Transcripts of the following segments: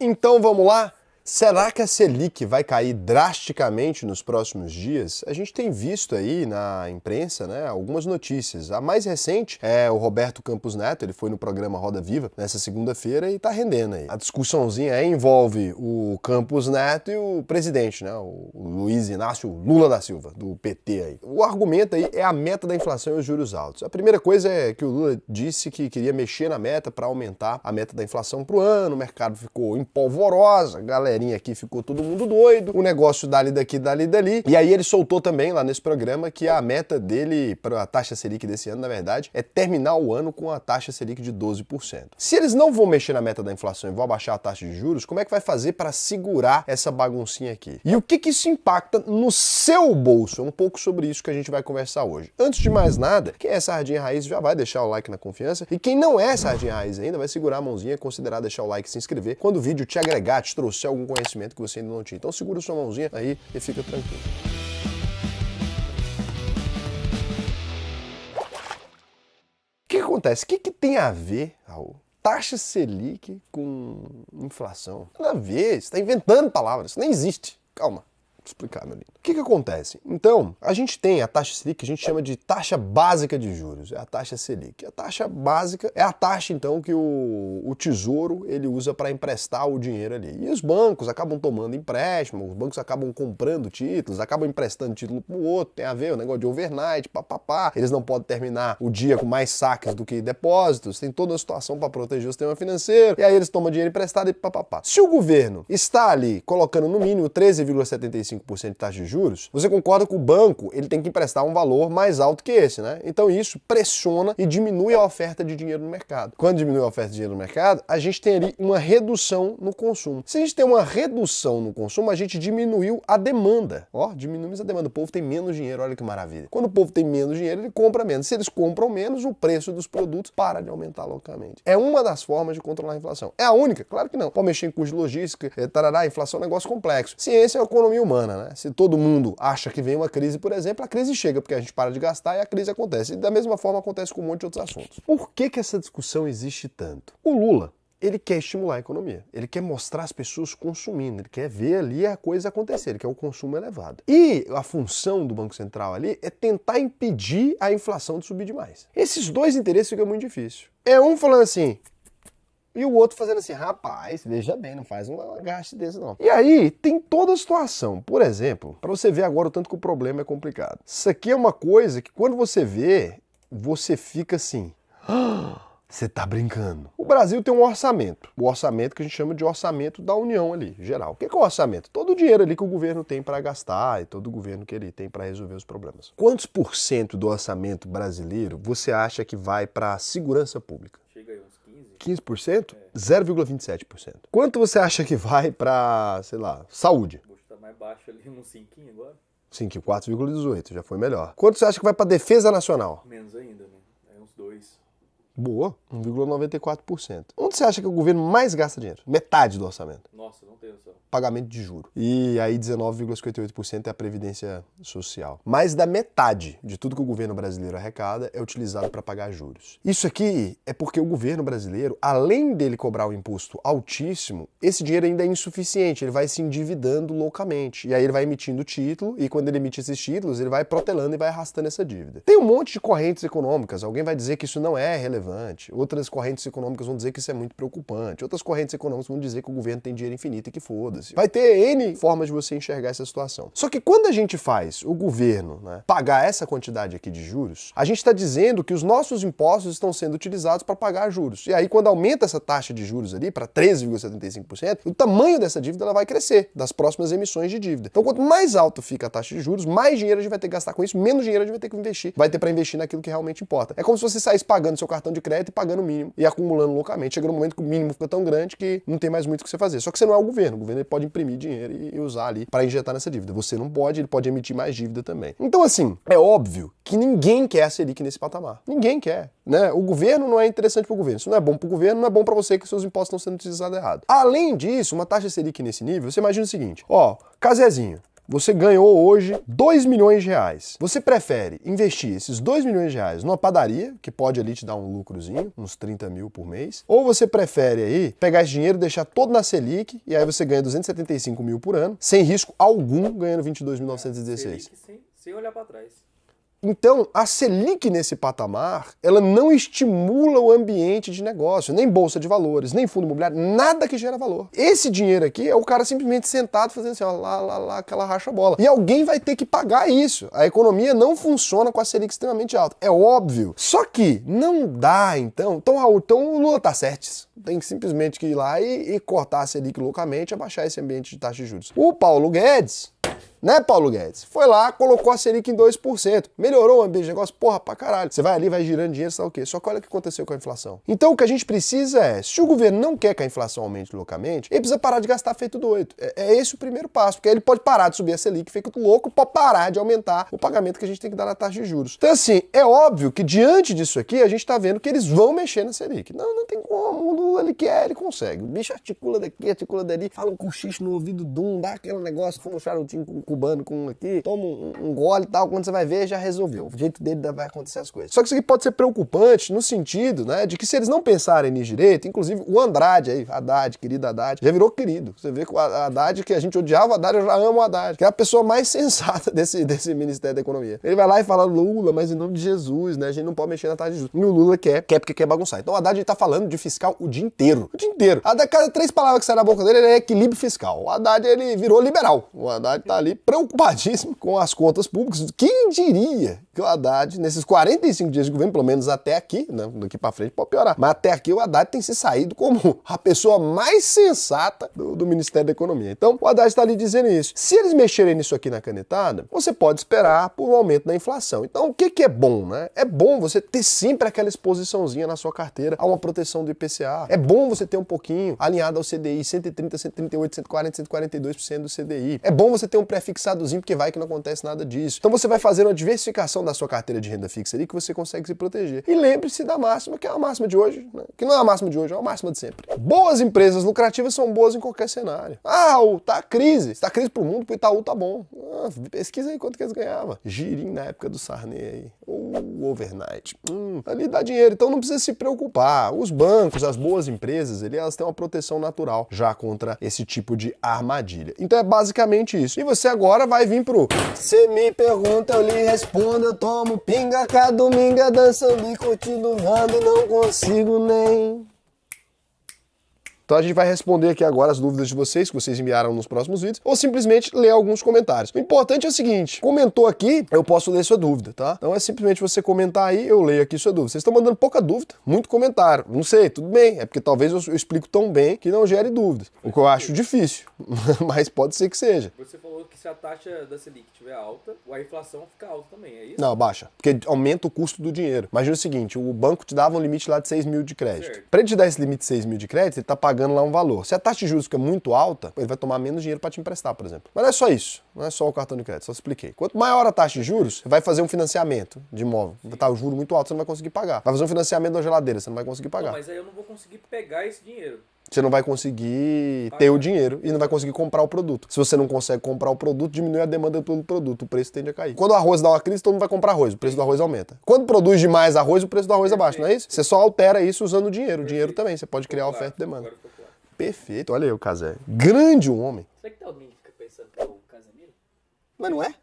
Então vamos lá? Será que a Selic vai cair drasticamente nos próximos dias? A gente tem visto aí na imprensa, né, algumas notícias. A mais recente é o Roberto Campos Neto, ele foi no programa Roda Viva nessa segunda-feira e tá rendendo aí. A discussãozinha aí envolve o Campos Neto e o presidente, né, o Luiz Inácio Lula da Silva, do PT aí. O argumento aí é a meta da inflação e os juros altos. A primeira coisa é que o Lula disse que queria mexer na meta para aumentar a meta da inflação pro ano, o mercado ficou em polvorosa, galerinha aqui ficou todo mundo doido, o negócio dali daqui, dali dali. E aí ele soltou também lá nesse programa que a meta dele para a taxa Selic desse ano, na verdade, é terminar o ano com a taxa Selic de 12%. Se eles não vão mexer na meta da inflação e vão abaixar a taxa de juros, como é que vai fazer para segurar essa baguncinha aqui? E o que isso impacta no seu bolso? É um pouco sobre isso que a gente vai conversar hoje. Antes de mais nada, quem é Sardinha Raiz já vai deixar o like na confiança, e quem não é Sardinha Raiz ainda vai segurar a mãozinha e considerar deixar o like e se inscrever quando o vídeo te agregar, te trouxer algum conhecimento que você ainda não tinha. Então segura sua mãozinha aí e fica tranquilo. O que acontece? O que tem a ver, Raul, taxa Selic com inflação? Nada a ver, você está inventando palavras, isso nem existe. Calma. Explicar, meu lindo. O que acontece? Então, a gente tem a taxa Selic que a gente chama de taxa básica de juros, é a taxa Selic. A taxa básica é a taxa, então, que o Tesouro ele usa para emprestar o dinheiro ali. E os bancos acabam tomando empréstimo, os bancos acabam comprando títulos, acabam emprestando título para o outro, tem a ver o negócio de overnight, papapá. Eles não podem terminar o dia com mais saques do que depósitos, tem toda a situação para proteger o sistema financeiro, e aí eles tomam dinheiro emprestado e papapá. Se o governo está ali colocando no mínimo 13,75% de taxa de juros, você concorda que o banco ele tem que emprestar um valor mais alto que esse, né? Então isso pressiona e diminui a oferta de dinheiro no mercado. Quando diminui a oferta de dinheiro no mercado, a gente tem ali uma redução no consumo. Se a gente tem uma redução no consumo, a gente diminuiu a demanda. Ó, diminuímos a demanda. O povo tem menos dinheiro, olha que maravilha. Quando o povo tem menos dinheiro, ele compra menos. Se eles compram menos, o preço dos produtos para de aumentar loucamente. É uma das formas de controlar a inflação. É a única? Claro que não. Pode mexer em custo de logística, tarará, inflação é um negócio complexo. Ciência é a economia humana, né? Se todo mundo acha que vem uma crise, por exemplo, a crise chega porque a gente para de gastar e a crise acontece. E da mesma forma acontece com um monte de outros assuntos. Por que essa discussão existe tanto? O Lula, ele quer estimular a economia, ele quer mostrar as pessoas consumindo, ele quer ver ali a coisa acontecer, ele quer o consumo elevado. E a função do Banco Central ali é tentar impedir a inflação de subir demais. Esses dois interesses ficam muito difícil. É um falando assim, e o outro fazendo assim, rapaz, veja bem, não faz um agaste desse não. E aí tem toda a situação. Por exemplo, para você ver agora o tanto que o problema é complicado. Isso aqui é uma coisa que quando você vê, você fica assim, você tá brincando. O Brasil tem um orçamento. O orçamento que a gente chama de orçamento da União ali, geral. O que é o orçamento? Todo o dinheiro ali que o governo tem para gastar e todo o governo que ele tem para resolver os problemas. Quantos por cento do orçamento brasileiro você acha que vai para a segurança pública? Chega aí uns 15%? 0,27%. Quanto você acha que vai para, sei lá, saúde? Vou chutar mais baixo ali, uns 5 agora. 5, 4,18, já foi melhor. Quanto você acha que vai para defesa nacional? Menos ainda, né? É uns 2. Boa, 1,94%. Onde você acha que o governo mais gasta dinheiro? Metade do orçamento. Nossa, não tenho noção. Pagamento de juro. E aí 19,58% é a previdência social. Mais da metade de tudo que o governo brasileiro arrecada é utilizado para pagar juros. Isso aqui é porque o governo brasileiro, além dele cobrar um imposto altíssimo, esse dinheiro ainda é insuficiente, ele vai se endividando loucamente. E aí ele vai emitindo título, e quando ele emite esses títulos, ele vai protelando e vai arrastando essa dívida. Tem um monte de correntes econômicas, alguém vai dizer que isso não é relevante, outras correntes econômicas vão dizer que isso é muito preocupante, outras correntes econômicas vão dizer que o governo tem dinheiro infinito e que foda-se. Vai ter N formas de você enxergar essa situação. Só que quando a gente faz o governo, né, pagar essa quantidade aqui de juros, a gente está dizendo que os nossos impostos estão sendo utilizados para pagar juros. E aí quando aumenta essa taxa de juros ali para 13,75%, o tamanho dessa dívida ela vai crescer das próximas emissões de dívida. Então quanto mais alto fica a taxa de juros, mais dinheiro a gente vai ter que gastar com isso, menos dinheiro a gente vai ter que investir. Vai ter para investir naquilo que realmente importa. É como se você saísse pagando seu cartão de crédito e pagando o mínimo e acumulando loucamente. Chega no momento que o mínimo fica tão grande que não tem mais muito o que você fazer. Só que você não é o governo ele pode imprimir dinheiro e usar ali para injetar nessa dívida. Você não pode, ele pode emitir mais dívida também. Então assim, é óbvio que ninguém quer a Selic nesse patamar. Ninguém quer, né? O governo não é interessante para o governo. Isso não é bom para o governo, não é bom para você que seus impostos estão sendo utilizados errado. Além disso, uma taxa Selic nesse nível, você imagina o seguinte, ó, Casezinho, Você ganhou hoje 2 milhões de reais. Você prefere investir esses 2 milhões de reais numa padaria, que pode ali te dar um lucrozinho, uns 30 mil por mês, ou você prefere aí pegar esse dinheiro e deixar todo na Selic, e aí você ganha 275 mil por ano, sem risco algum, ganhando 22.916. Selic sem olhar para trás. Então, a Selic nesse patamar, ela não estimula o ambiente de negócio, nem bolsa de valores, nem fundo imobiliário, nada que gera valor. Esse dinheiro aqui é o cara simplesmente sentado fazendo assim, ó, lá, aquela racha-bola. E alguém vai ter que pagar isso. A economia não funciona com a Selic extremamente alta, é óbvio. Só que não dá, então Raul, então o Lula tá certo. Tem simplesmente que ir lá e cortar a Selic loucamente, abaixar esse ambiente de taxa de juros. O Paulo Guedes... Né, Paulo Guedes? Foi lá, colocou a Selic em 2%. Melhorou o ambiente de negócio? Porra, pra caralho. Você vai ali, vai girando dinheiro, sabe o quê? Só que olha o que aconteceu com a inflação. Então o que a gente precisa é, se o governo não quer que a inflação aumente loucamente, ele precisa parar de gastar feito doido. É esse o primeiro passo, porque aí ele pode parar de subir a Selic, feito louco, pode parar de aumentar o pagamento que a gente tem que dar na taxa de juros. Então assim, é óbvio que diante disso aqui, a gente tá vendo que eles vão mexer na Selic. Não tem como, o Lula ele quer, ele consegue. O bicho articula daqui, articula dali, fala um cochicho no ouvido dá aquele negócio, fuma um charutinho cubano com um aqui, toma um gole e tal, quando você vai ver, já resolveu. O jeito dele vai acontecer as coisas. Só que isso aqui pode ser preocupante no sentido, né, de que se eles não pensarem nisso direito, inclusive o Andrade aí, Haddad, querido Haddad, já virou querido. Você vê que o Haddad, que a gente odiava o Haddad, eu já amo o Haddad, que é a pessoa mais sensata desse Ministério da Economia. Ele vai lá e fala, Lula, mas em nome de Jesus, né, a gente não pode mexer na taxa de juros. E o Lula quer porque quer bagunçar. Então o Haddad tá falando de fiscal o dia inteiro. O dia inteiro. A cada 3 palavras que saem da boca dele, ele é equilíbrio fiscal. O Haddad, ele virou liberal. O Haddad tá ali preocupadíssimo com as contas públicas. Quem diria que o Haddad, nesses 45 dias de governo, pelo menos até aqui, né, daqui pra frente pode piorar, mas até aqui o Haddad tem se saído como a pessoa mais sensata do Ministério da Economia. Então o Haddad está ali dizendo isso. Se eles mexerem nisso aqui na canetada, você pode esperar por um aumento da inflação. Então o que é bom, né? É bom você ter sempre aquela exposiçãozinha na sua carteira a uma proteção do IPCA. É bom você ter um pouquinho alinhado ao CDI, 130, 138, 140, 142% do CDI. É bom você ter um pré-fixadozinho, porque vai que não acontece nada disso. Então você vai fazer uma diversificação da sua carteira de renda fixa ali que você consegue se proteger. E lembre-se da máxima, que é a máxima de hoje, né? Que não é a máxima de hoje, é a máxima de sempre. Boas empresas lucrativas são boas em qualquer cenário. Raul, tá crise. Se tá crise pro mundo, pro Itaú tá bom. Pesquisa aí quanto que eles ganhavam. Girinho na época do Sarney aí. Ou overnight. Ali dá dinheiro, então não precisa se preocupar. Os bancos, as boas empresas, elas têm uma proteção natural já contra esse tipo de armadilha. Então é basicamente isso. E você agora vai vir pro Você me pergunta, eu lhe respondo, eu tomo pinga, cada domingo dançando e continuando e não consigo nem... Então a gente vai responder aqui agora as dúvidas de vocês, que vocês enviaram nos próximos vídeos, ou simplesmente ler alguns comentários. O importante é o seguinte, comentou aqui, eu posso ler sua dúvida, tá? Então é simplesmente você comentar aí, eu leio aqui sua dúvida. Vocês estão mandando pouca dúvida, muito comentário. Não sei, tudo bem, é porque talvez eu explico tão bem que não gere dúvidas. O que eu acho difícil, mas pode ser que seja. Você falou que se a taxa da Selic estiver alta, a inflação fica alta também, é isso? Não, baixa, porque aumenta o custo do dinheiro. Imagina o seguinte, o banco te dava um limite lá de 6 mil de crédito. Para ele te dar esse limite de 6 mil de crédito, ele tá pagando lá um valor. Se a taxa de juros fica muito alta, ele vai tomar menos dinheiro para te emprestar, por exemplo. Mas não é só isso, não é só o cartão de crédito, só expliquei. Quanto maior a taxa de juros, você vai fazer um financiamento de imóvel. Tá o juro muito alto, você não vai conseguir pagar. Vai fazer um financiamento da geladeira, você não vai conseguir pagar. Não, mas aí eu não vou conseguir pegar esse dinheiro. Você não vai conseguir ter o dinheiro e não vai conseguir comprar o produto. Se você não consegue comprar o produto, diminui a demanda pelo produto, o preço tende a cair. Quando o arroz dá uma crise, todo mundo vai comprar arroz, o preço do arroz aumenta. Quando produz demais arroz, o preço do arroz abaixa, não é isso? Você só altera isso usando o dinheiro. O dinheiro também, você pode criar oferta e demanda. Perfeito, olha aí o Casé. Grande homem. Será que alguém fica pensando que é o Casemiro? Mas não é?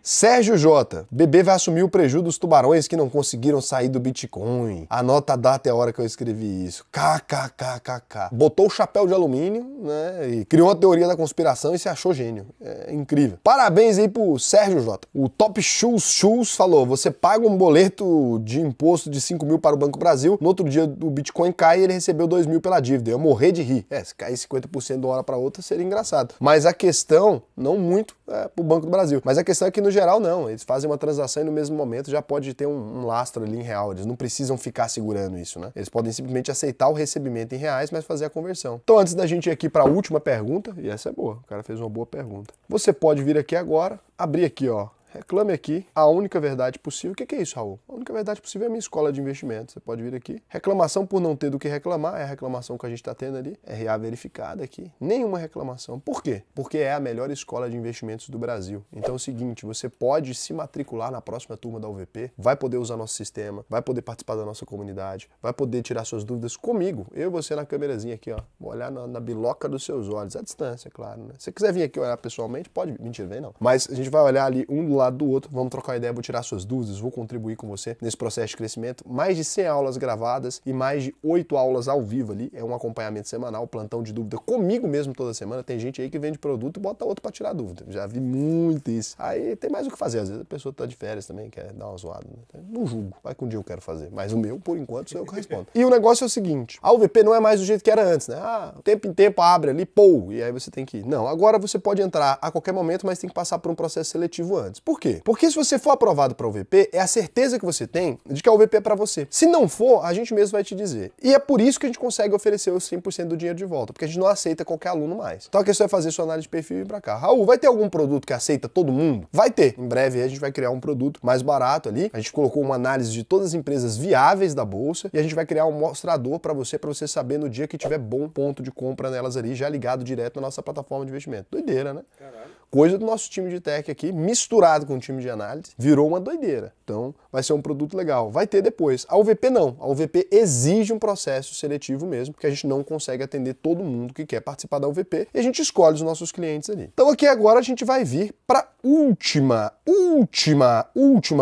Sérgio J. BB vai assumir o prejuízo dos tubarões que não conseguiram sair do Bitcoin. Anota a data e a hora que eu escrevi isso. KKKKK. Botou o chapéu de alumínio, né? E criou uma teoria da conspiração e se achou gênio. É incrível. Parabéns aí pro Sérgio J. O Top Shoes falou: você paga um boleto de imposto de 5 mil para o Banco Brasil, no outro dia o Bitcoin cai e ele recebeu 2 mil pela dívida. Eu morrer de rir. Se cair 50% de uma hora para outra seria engraçado. Mas a questão, não muito, pro Banco do Brasil. Mas a questão é que no geral não, eles fazem uma transação e no mesmo momento já pode ter um lastro ali em real, eles não precisam ficar segurando isso, né? Eles podem simplesmente aceitar o recebimento em reais, mas fazer a conversão. Então antes da gente ir aqui para a última pergunta, e essa é boa, o cara fez uma boa pergunta. Você pode vir aqui agora, abrir aqui, ó, reclame aqui. A única verdade possível. O que é isso, Raul? A única verdade possível é a minha escola de investimento. Você pode vir aqui. Reclamação por não ter do que reclamar. É a reclamação que a gente está tendo ali. RA verificada aqui. Nenhuma reclamação. Por quê? Porque é a melhor escola de investimentos do Brasil. Então é o seguinte, você pode se matricular na próxima turma da UVP, vai poder usar nosso sistema, vai poder participar da nossa comunidade, vai poder tirar suas dúvidas comigo. Eu e você na câmerazinha aqui, ó. Vou olhar na biloca dos seus olhos. À distância, claro, né? Se você quiser vir aqui olhar pessoalmente, pode. Mentira, vem não. Mas a gente vai olhar ali um do lado do outro, vamos trocar uma ideia, vou tirar suas dúvidas, vou contribuir com você nesse processo de crescimento. Mais de 100 aulas gravadas e mais de 8 aulas ao vivo ali. É um acompanhamento semanal, plantão de dúvida comigo mesmo toda semana. Tem gente aí que vende produto e bota outro para tirar dúvida. Já vi muito isso. Aí tem mais o que fazer. Às vezes a pessoa tá de férias também, quer dar uma zoada. Né? Não julgo. Vai que um dia eu quero fazer. Mas o meu, por enquanto, sou eu que respondo. E o negócio é o seguinte. A UVP não é mais do jeito que era antes, né? Tempo em tempo abre ali, pô, e aí você tem que ir. Não, agora você pode entrar a qualquer momento, mas tem que passar por um processo seletivo antes. Por quê? Porque se você for aprovado para a UVP, é a certeza que você tem de que a UVP é para você. Se não for, a gente mesmo vai te dizer. E é por isso que a gente consegue oferecer os 100% do dinheiro de volta, porque a gente não aceita qualquer aluno mais. Então a questão é fazer sua análise de perfil e vir para cá. Raul, vai ter algum produto que aceita todo mundo? Vai ter. Em breve a gente vai criar um produto mais barato ali. A gente colocou uma análise de todas as empresas viáveis da bolsa e a gente vai criar um mostrador para você saber no dia que tiver bom ponto de compra nelas ali, já ligado direto na nossa plataforma de investimento. Doideira, né? Caralho. Coisa do nosso time de tech aqui, misturado com o time de análise, virou uma doideira. Então, vai ser um produto legal. Vai ter depois. A UVP não. A UVP exige um processo seletivo mesmo, porque a gente não consegue atender todo mundo que quer participar da UVP e a gente escolhe os nossos clientes ali. Então, aqui agora a gente vai vir para última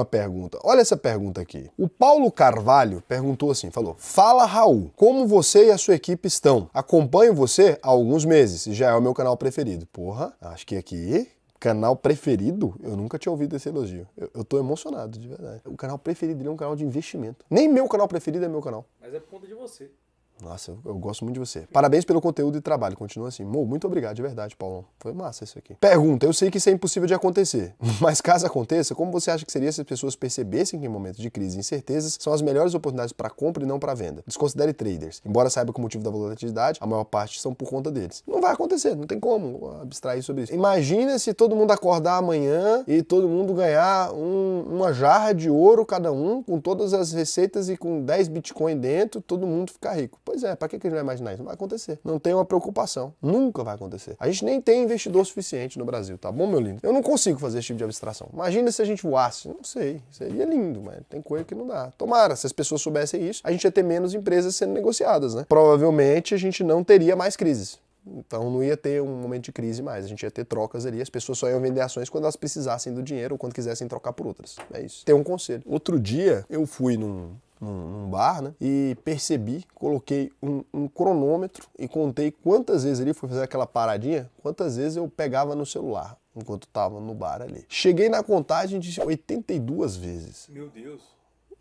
pergunta. Olha essa pergunta aqui. O Paulo Carvalho perguntou assim, falou: "Fala, Raul, como você e a sua equipe estão? Acompanho você há alguns meses e já é o meu canal preferido." Porra, acho que aqui... Canal preferido? Eu nunca tinha ouvido esse elogio. Eu tô emocionado, de verdade. O canal preferido dele é um canal de investimento. Nem meu canal preferido é meu canal. Mas é por conta de você. Nossa, eu gosto muito de você. Parabéns pelo conteúdo e trabalho. Continua assim. Muito obrigado, de verdade, Paulão. Foi massa isso aqui. Pergunta: eu sei que isso é impossível de acontecer, mas caso aconteça, como você acha que seria se as pessoas percebessem que em momentos de crise e incertezas são as melhores oportunidades para compra e não para venda? Desconsidere traders. Embora saiba que o motivo da volatilidade, a maior parte são por conta deles. Não vai acontecer, não tem como abstrair sobre isso. Imagina se todo mundo acordar amanhã e todo mundo ganhar uma jarra de ouro cada um, com todas as receitas e com 10 Bitcoin dentro, todo mundo ficar rico. Pois é, para que a gente vai imaginar isso? Não vai acontecer. Não tem uma preocupação. Nunca vai acontecer. A gente nem tem investidor suficiente no Brasil, tá bom, meu lindo? Eu não consigo fazer esse tipo de abstração. Imagina se a gente voasse. Não sei. Seria lindo, mas tem coisa que não dá. Tomara, se as pessoas soubessem isso, a gente ia ter menos empresas sendo negociadas, né? Provavelmente a gente não teria mais crises. Então não ia ter um momento de crise mais, a gente ia ter trocas ali, as pessoas só iam vender ações quando elas precisassem do dinheiro ou quando quisessem trocar por outras. É isso. Tem um conselho. Outro dia eu fui num bar, né? E percebi, coloquei um cronômetro e contei quantas vezes ali, fui fazer aquela paradinha, quantas vezes eu pegava no celular enquanto estava no bar ali. Cheguei na contagem de 82 vezes. Meu Deus.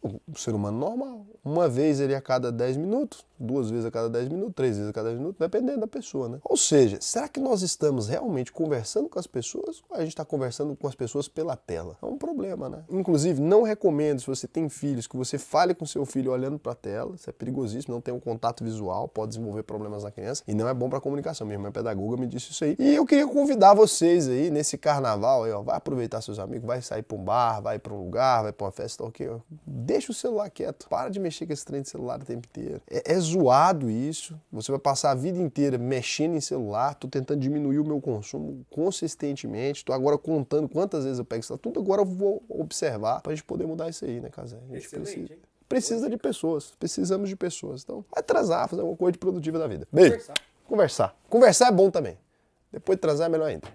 O ser humano normal. Uma vez ele a cada 10 minutos, 2 vezes a cada 10 minutos, 3 vezes a cada 10 minutos, dependendo da pessoa, né? Ou seja, será que nós estamos realmente conversando com as pessoas ou a gente está conversando com as pessoas pela tela? É um problema, né? Inclusive, não recomendo, se você tem filhos, que você fale com seu filho olhando para a tela. Isso é perigosíssimo, não tem um contato visual, pode desenvolver problemas na criança e não é bom para a comunicação. Minha irmã é pedagoga, me disse isso aí. E eu queria convidar vocês aí, nesse carnaval, aí, ó, vai aproveitar seus amigos, vai sair para um bar, vai para um lugar, vai para uma festa, ok? Deixa o celular quieto, para de mexer com esse trem de celular o tempo inteiro. É zoado isso, você vai passar a vida inteira mexendo em celular, tô tentando diminuir o meu consumo consistentemente, tô agora contando quantas vezes eu pego isso, tudo agora eu vou observar pra gente poder mudar isso aí, né, Casé? A gente precisa de pessoas, precisamos de pessoas, então vai transar, fazer alguma coisa de produtiva da vida. Beijo. Conversar é bom também, depois de transar é melhor ainda.